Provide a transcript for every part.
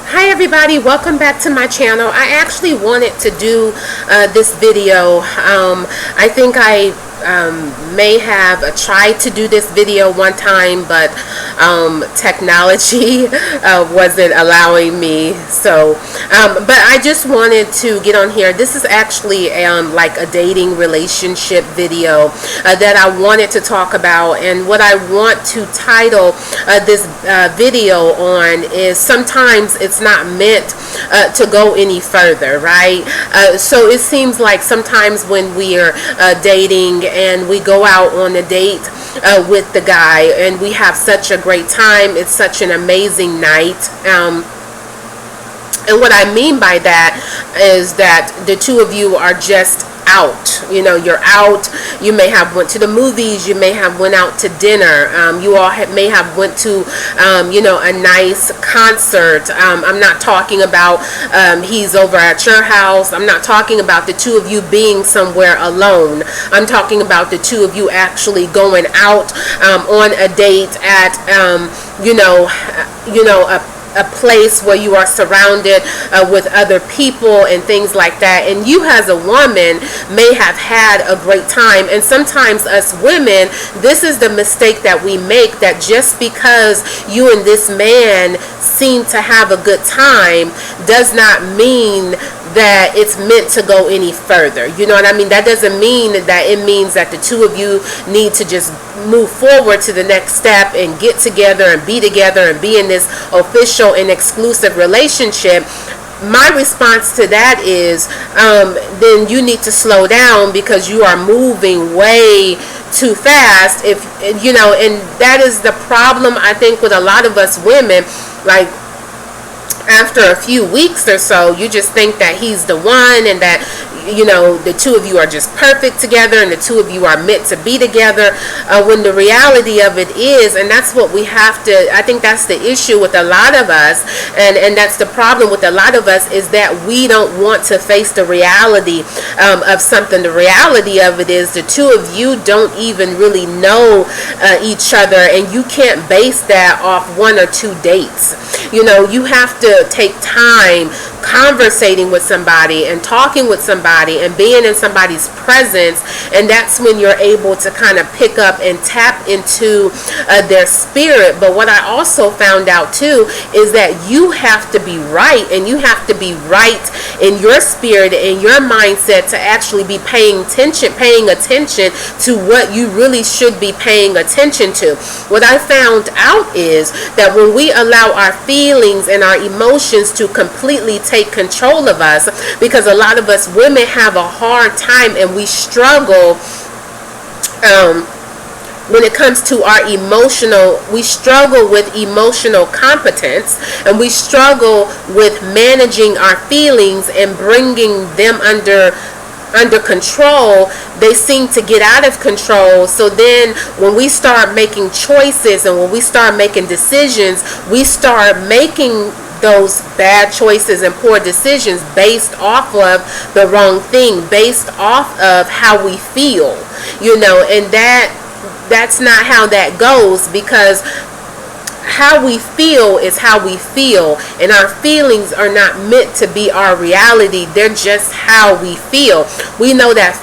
Hi everybody, welcome back to my channel. I actually wanted to do this video. I think I may have tried to do this video one time, but technology wasn't allowing me. So but I just wanted to get on here. This is actually like a dating relationship video that I wanted to talk about, and what I want to title this video on is sometimes it's not meant to go any further, right? So it seems like sometimes when we are dating and we go out on a date with the guy and we have such a great time, it's such an amazing night. And what I mean by that is that the two of you are just out. You know, you're out. You may have went to the movies. You may have went out to dinner. You all may have went to, you know, a nice concert. I'm not talking about he's over at your house. I'm not talking about the two of you being somewhere alone. I'm talking about the two of you actually going out on a date at, you know, a place where you are surrounded with other people and things like that, and you as a woman may have had a great time. And sometimes us women, this is the mistake that we make, that just because you and this man seem to have a good time does not mean that it's meant to go any further. You know what I mean? That doesn't mean that it means that the two of you need to just move forward to the next step and get together and be together and be in this official and exclusive relationship. My response to that is then you need to slow down, because you are moving way too fast. If you know, and that is the problem I think with a lot of us women. Like, after a few weeks or so, you just think that he's the one, and that, you know, the two of you are just perfect together and the two of you are meant to be together, when the reality of it is, and that's what we have to, I think that's the issue with a lot of us, and that's the problem with a lot of us, is that we don't want to face the reality of something. The reality of it is the two of you don't even really know each other, and you can't base that off one or two dates. You know, you have to take time conversating with somebody and talking with somebody and being in somebody's presence, and that's when you're able to kind of pick up and tap into their spirit. But what I also found out too is that you have to be right, and you have to be right in your spirit and your mindset to actually be paying attention to what you really should be paying attention to. What I found out is that when we allow our feelings and our emotions to completely take control of us, because a lot of us women have a hard time and we struggle when it comes to our we struggle with emotional competence, and we struggle with managing our feelings and bringing them under control. They seem to get out of control. So then when we start making choices and when we start making decisions, we start making those bad choices and poor decisions based off of the wrong thing, based off of how we feel, you know, and that's not how that goes, because how we feel is how we feel, and our feelings are not meant to be our reality. They're just how we feel. We know that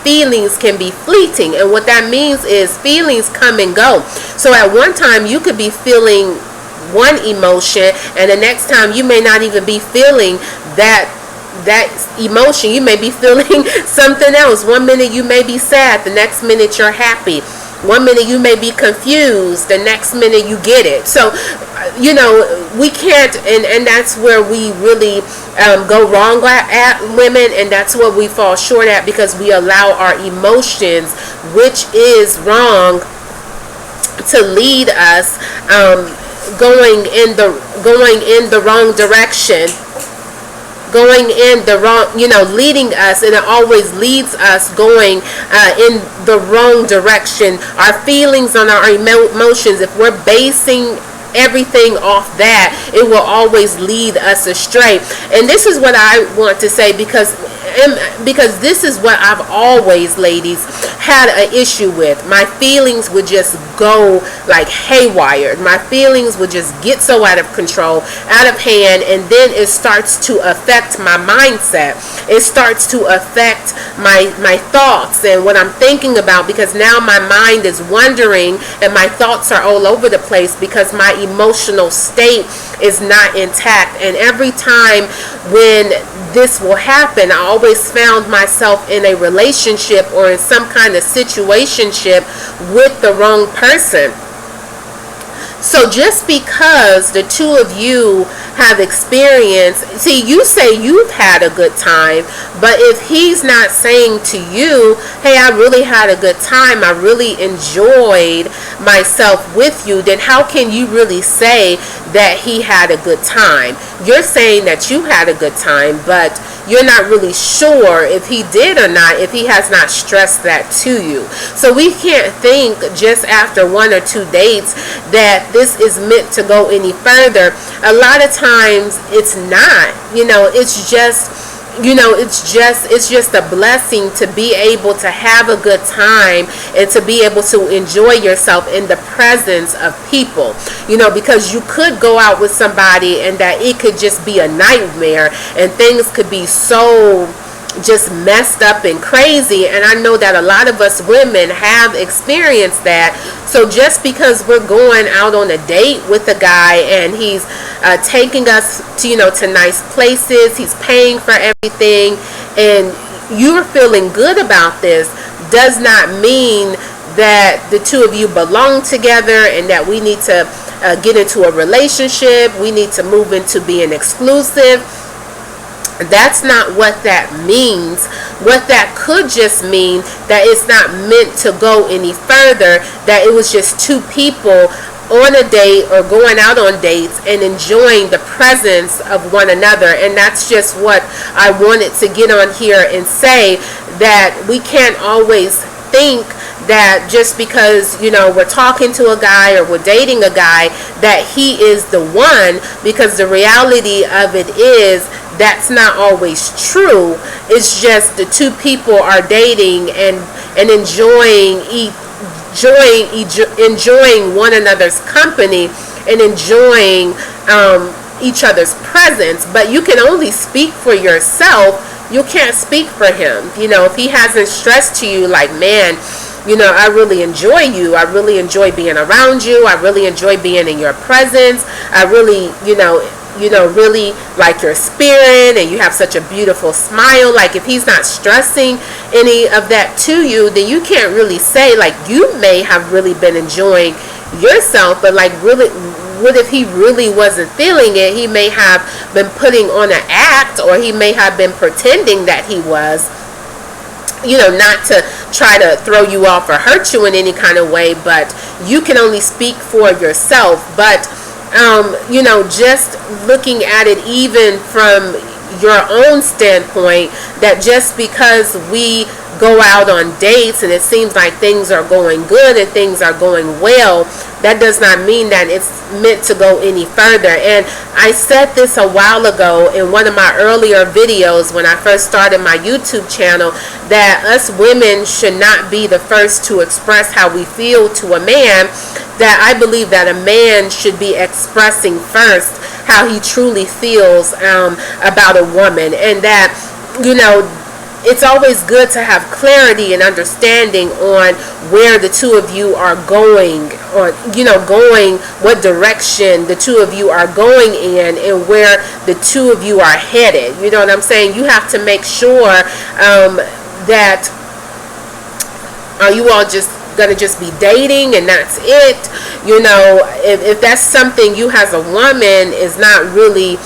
feelings can be fleeting, and what that means is feelings come and go. So at one time you could be feeling one emotion, and the next time you may not even be feeling that emotion. You may be feeling something else. One minute you may be sad, the next minute you're happy. One minute you may be confused, the next minute you get it. So, you know, we can't, and that's where we really go wrong at women, and that's what we fall short at, because we allow our emotions, which is wrong, to lead us going in the wrong direction, going in the wrong, you know, leading us, and it always leads us going in the wrong direction. Our feelings and our emotions, if we're basing everything off that, it will always lead us astray. And this is what I want to say, because because this is what I've always, ladies, had an issue with. My feelings would just go like haywire. My feelings would just get so out of control, out of hand, and then it starts to affect my mindset. It starts to affect my thoughts and what I'm thinking about, because now my mind is wandering and my thoughts are all over the place because my emotional state is not intact. And every time when this will happen, I always found myself in a relationship or in some kind of situationship with the wrong person. So just because the two of you have experienced, see, you say you've had a good time, but if he's not saying to you, hey, I really had a good time, I really enjoyed myself with you, then how can you really say that he had a good time? You're saying that you had a good time, but you're not really sure if he did or not, if he has not stressed that to you. So we can't think just after 1 or 2 dates that this is meant to go any further. A lot of times it's not. It's just a blessing to be able to have a good time and to be able to enjoy yourself in the presence of people, because you could go out with somebody and that it could just be a nightmare and things could be so just messed up and crazy. And I know that a lot of us women have experienced that. So just because we're going out on a date with a guy and he's taking us to nice places, he's paying for everything, and you're feeling good about this, does not mean that the two of you belong together and that we need to get into a relationship, we need to move into being exclusive. That's not what that means. What that could just mean that it's not meant to go any further, that it was just two people on a date or going out on dates and enjoying the presence of one another. And that's just what I wanted to get on here and say, that we can't always think that just because we're talking to a guy or we're dating a guy that he is the one, because the reality of it is that's not always true. It's just the two people are dating and enjoying one another's company and enjoying each other's presence. But you can only speak for yourself. You can't speak for him. If he hasn't stressed to you like, man, I really enjoy you. I really enjoy being around you. I really enjoy being in your presence. I really, really like your spirit, and you have such a beautiful smile. Like, if he's not stressing any of that to you, then you can't really say, like, you may have really been enjoying yourself, but like, really, what if he really wasn't feeling it? He may have been putting on an act, or he may have been pretending that he was, not to try to throw you off or hurt you in any kind of way, but you can only speak for yourself. But just looking at it even from your own standpoint, that just because we go out on dates and it seems like things are going good and things are going well, that does not mean that it's meant to go any further. And I said this a while ago in one of my earlier videos when I first started my YouTube channel, that us women should not be the first to express how we feel to a man. That I believe that a man should be expressing first how he truly feels about a woman, and that it's always good to have clarity and understanding on where the two of you are going, or going what direction the two of you are going in, and where the two of you are headed. You know what I'm saying? You have to make sure that are you all just gonna just be dating and that's it? If that's something you as a woman is not really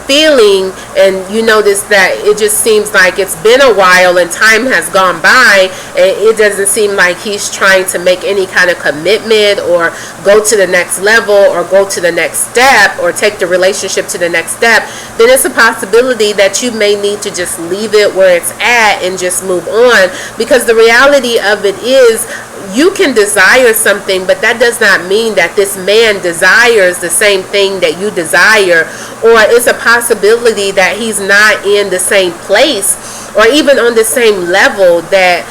feeling, and you notice that it just seems like it's been a while and time has gone by and it doesn't seem like he's trying to make any kind of commitment or go to the next level or go to the next step or take the relationship to the next step, then it's a possibility that you may need to just leave it where it's at and just move on. Because the reality of it is, you can desire something, but that does not mean that this man desires the same thing that you desire, or it's a possibility that he's not in the same place or even on the same level that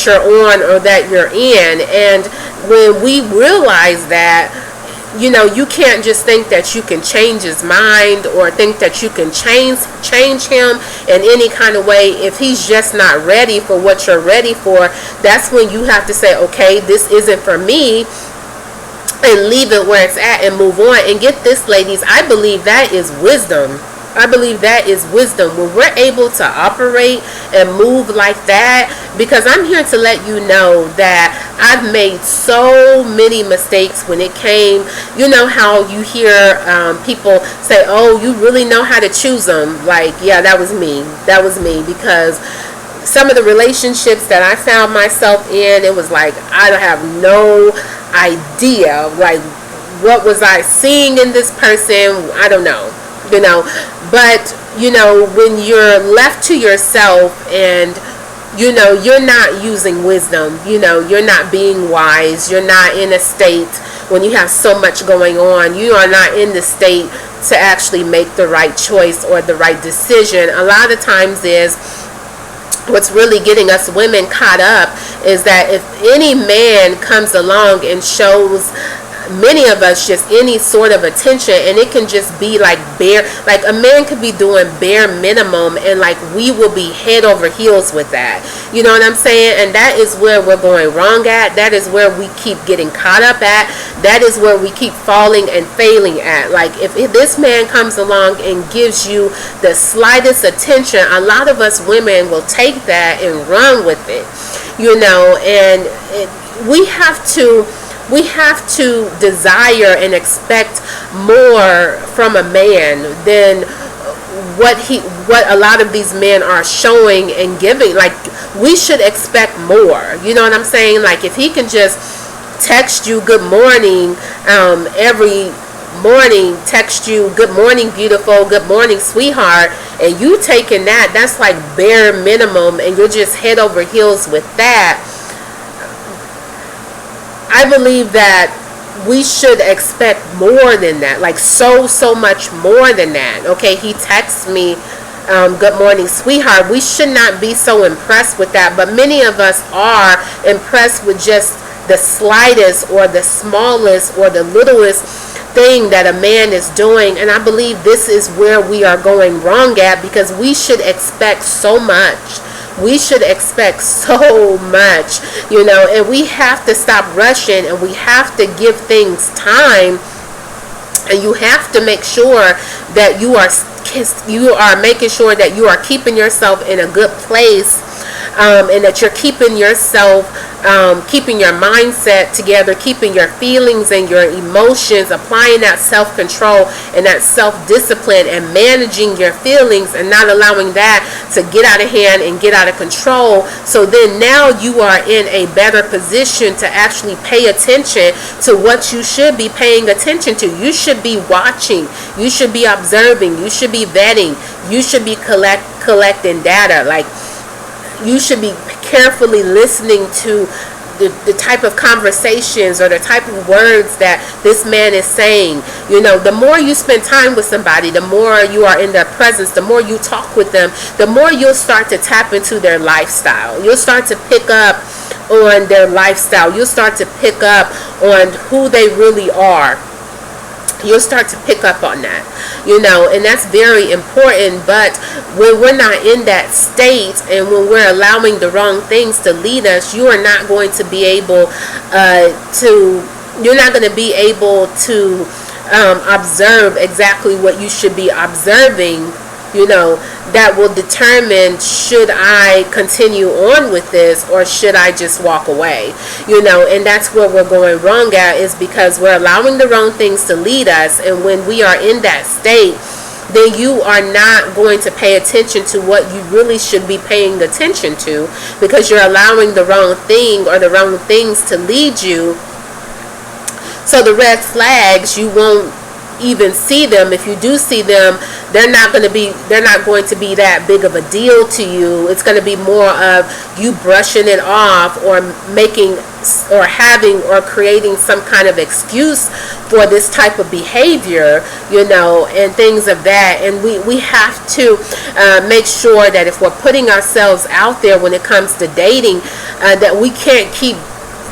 you're on or that you're in. And when we realize that, you can't just think that you can change his mind or think that you can change him in any kind of way. If he's just not ready for what you're ready for, that's when you have to say, okay, this isn't for me, and leave it where it's at and move on. And get this, ladies, I believe that is wisdom. I believe that is wisdom when we're able to operate and move like that, because I'm here to let you know that I've made so many mistakes when it came, how you hear people say, oh, you really know how to choose them. Like, yeah, that was me, because some of the relationships that I found myself in, it was like, I have no idea, like, what was I seeing in this person? I don't know. But when you're left to yourself and you're not using wisdom, you're not being wise, you're not in a state when you have so much going on, you are not in the state to actually make the right choice or the right decision. A lot of times is what's really getting us women caught up is that if any man comes along and shows many of us just any sort of attention, and it can just be like a man could be doing bare minimum, and like we will be head over heels with that. You know what I'm saying? And that is where we're going wrong at. That is where we keep getting caught up at. That is where we keep falling and failing at. Like if this man comes along and gives you the slightest attention, a lot of us women will take that and run with it. And we have to desire and expect more from a man than what a lot of these men are showing and giving. Like, we should expect more. You know what I'm saying? Like, if he can just text you good morning every morning, text you good morning beautiful, good morning sweetheart, and you taking that's like bare minimum, and you're just head over heels with that. I believe that we should expect more than that, like so much more than that. Okay, he texts me good morning sweetheart. We should not be so impressed with that, but many of us are impressed with just the slightest or the smallest or the littlest thing that a man is doing. And I believe this is where we are going wrong at, because we should expect so much. We should expect so much, and we have to stop rushing, and we have to give things time, and you have to make sure that you are making sure that you are keeping yourself in a good place, and that you're keeping yourself, keeping your mindset together, keeping your feelings and your emotions, applying that self-control and that self-discipline, and managing your feelings and not allowing that to get out of hand and get out of control. So then now you are in a better position to actually pay attention to what you should be paying attention to. You should be watching, you should be observing, you should be vetting, you should be collecting data. Like, you should be carefully listening to the type of conversations or the type of words that this man is saying. The more you spend time with somebody, the more you are in their presence, the more you talk with them, the more you'll start to tap into their lifestyle. You'll start to pick up on their lifestyle. You'll start to pick up on who they really are. You'll start to pick up on that, and that's very important. But when we're not in that state, and when we're allowing the wrong things to lead us, you are not going to be able to observe exactly what you should be observing. That will determine, should I continue on with this, or should I just walk away? And that's where we're going wrong at, is because we're allowing the wrong things to lead us. And when we are in that state, then you are not going to pay attention to what you really should be paying attention to, because you're allowing the wrong thing or the wrong things to lead you. So the red flags, you won't even see them. If you do see them, they're not going to be that big of a deal to you. It's going to be more of you brushing it off, or making or having or creating some kind of excuse for this type of behavior, and things of that. And we have to make sure that if we're putting ourselves out there when it comes to dating, that we can't keep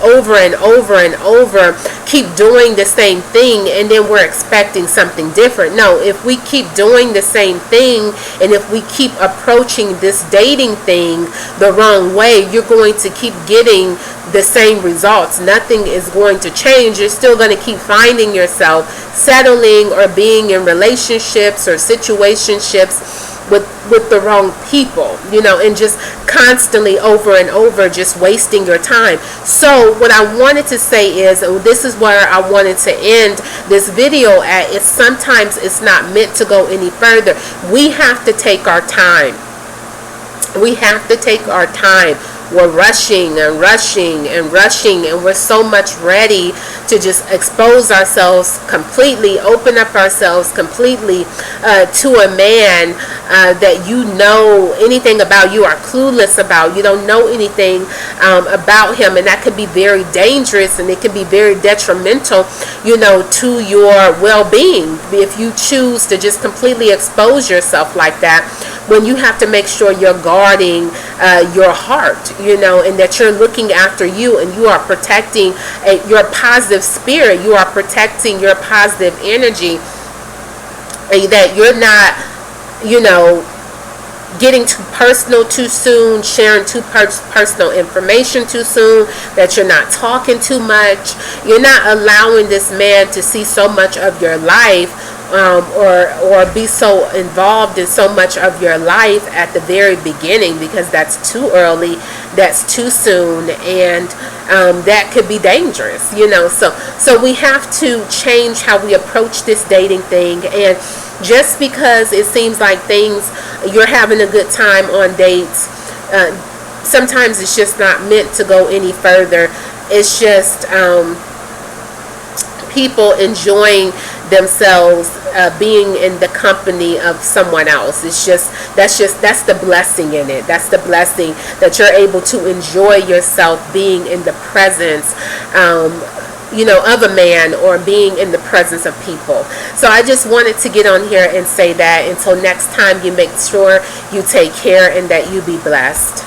over and over and over keep doing the same thing and then we're expecting something different. No, if we keep doing the same thing, and if we keep approaching this dating thing the wrong way, you're going to keep getting the same results. Nothing is going to change. You're still going to keep finding yourself settling or being in relationships or situationships with the wrong people, and just constantly over and over just wasting your time. So what I wanted to say is, this is where I wanted to end this video at, is sometimes it's not meant to go any further. We have to take our time. We have to take our time. We're rushing and rushing and rushing, and we're so much ready to just expose ourselves completely, open up ourselves completely to a man that anything about. You are clueless about. You don't know anything about him, and that could be very dangerous, and it can be very detrimental, to your well-being if you choose to just completely expose yourself like that. When you have to make sure you're guarding your heart, and that you're looking after you, and you are protecting your positive spirit, you are protecting your positive energy, and that you're not, getting too personal too soon, sharing too personal information too soon, that you're not talking too much, you're not allowing this man to see so much of your life, or be so involved in so much of your life at the very beginning, because that's too early, that's too soon, and that could be dangerous, so we have to change how we approach this dating thing. And just because it seems like you're having a good time on dates, sometimes it's just not meant to go any further. It's just people enjoying themselves being in the company of someone else. That's the blessing in it. That's the blessing, that you're able to enjoy yourself being in the presence of a man, or being in the presence of people. So I just wanted to get on here and say that. Until next time, you make sure you take care and that you be blessed.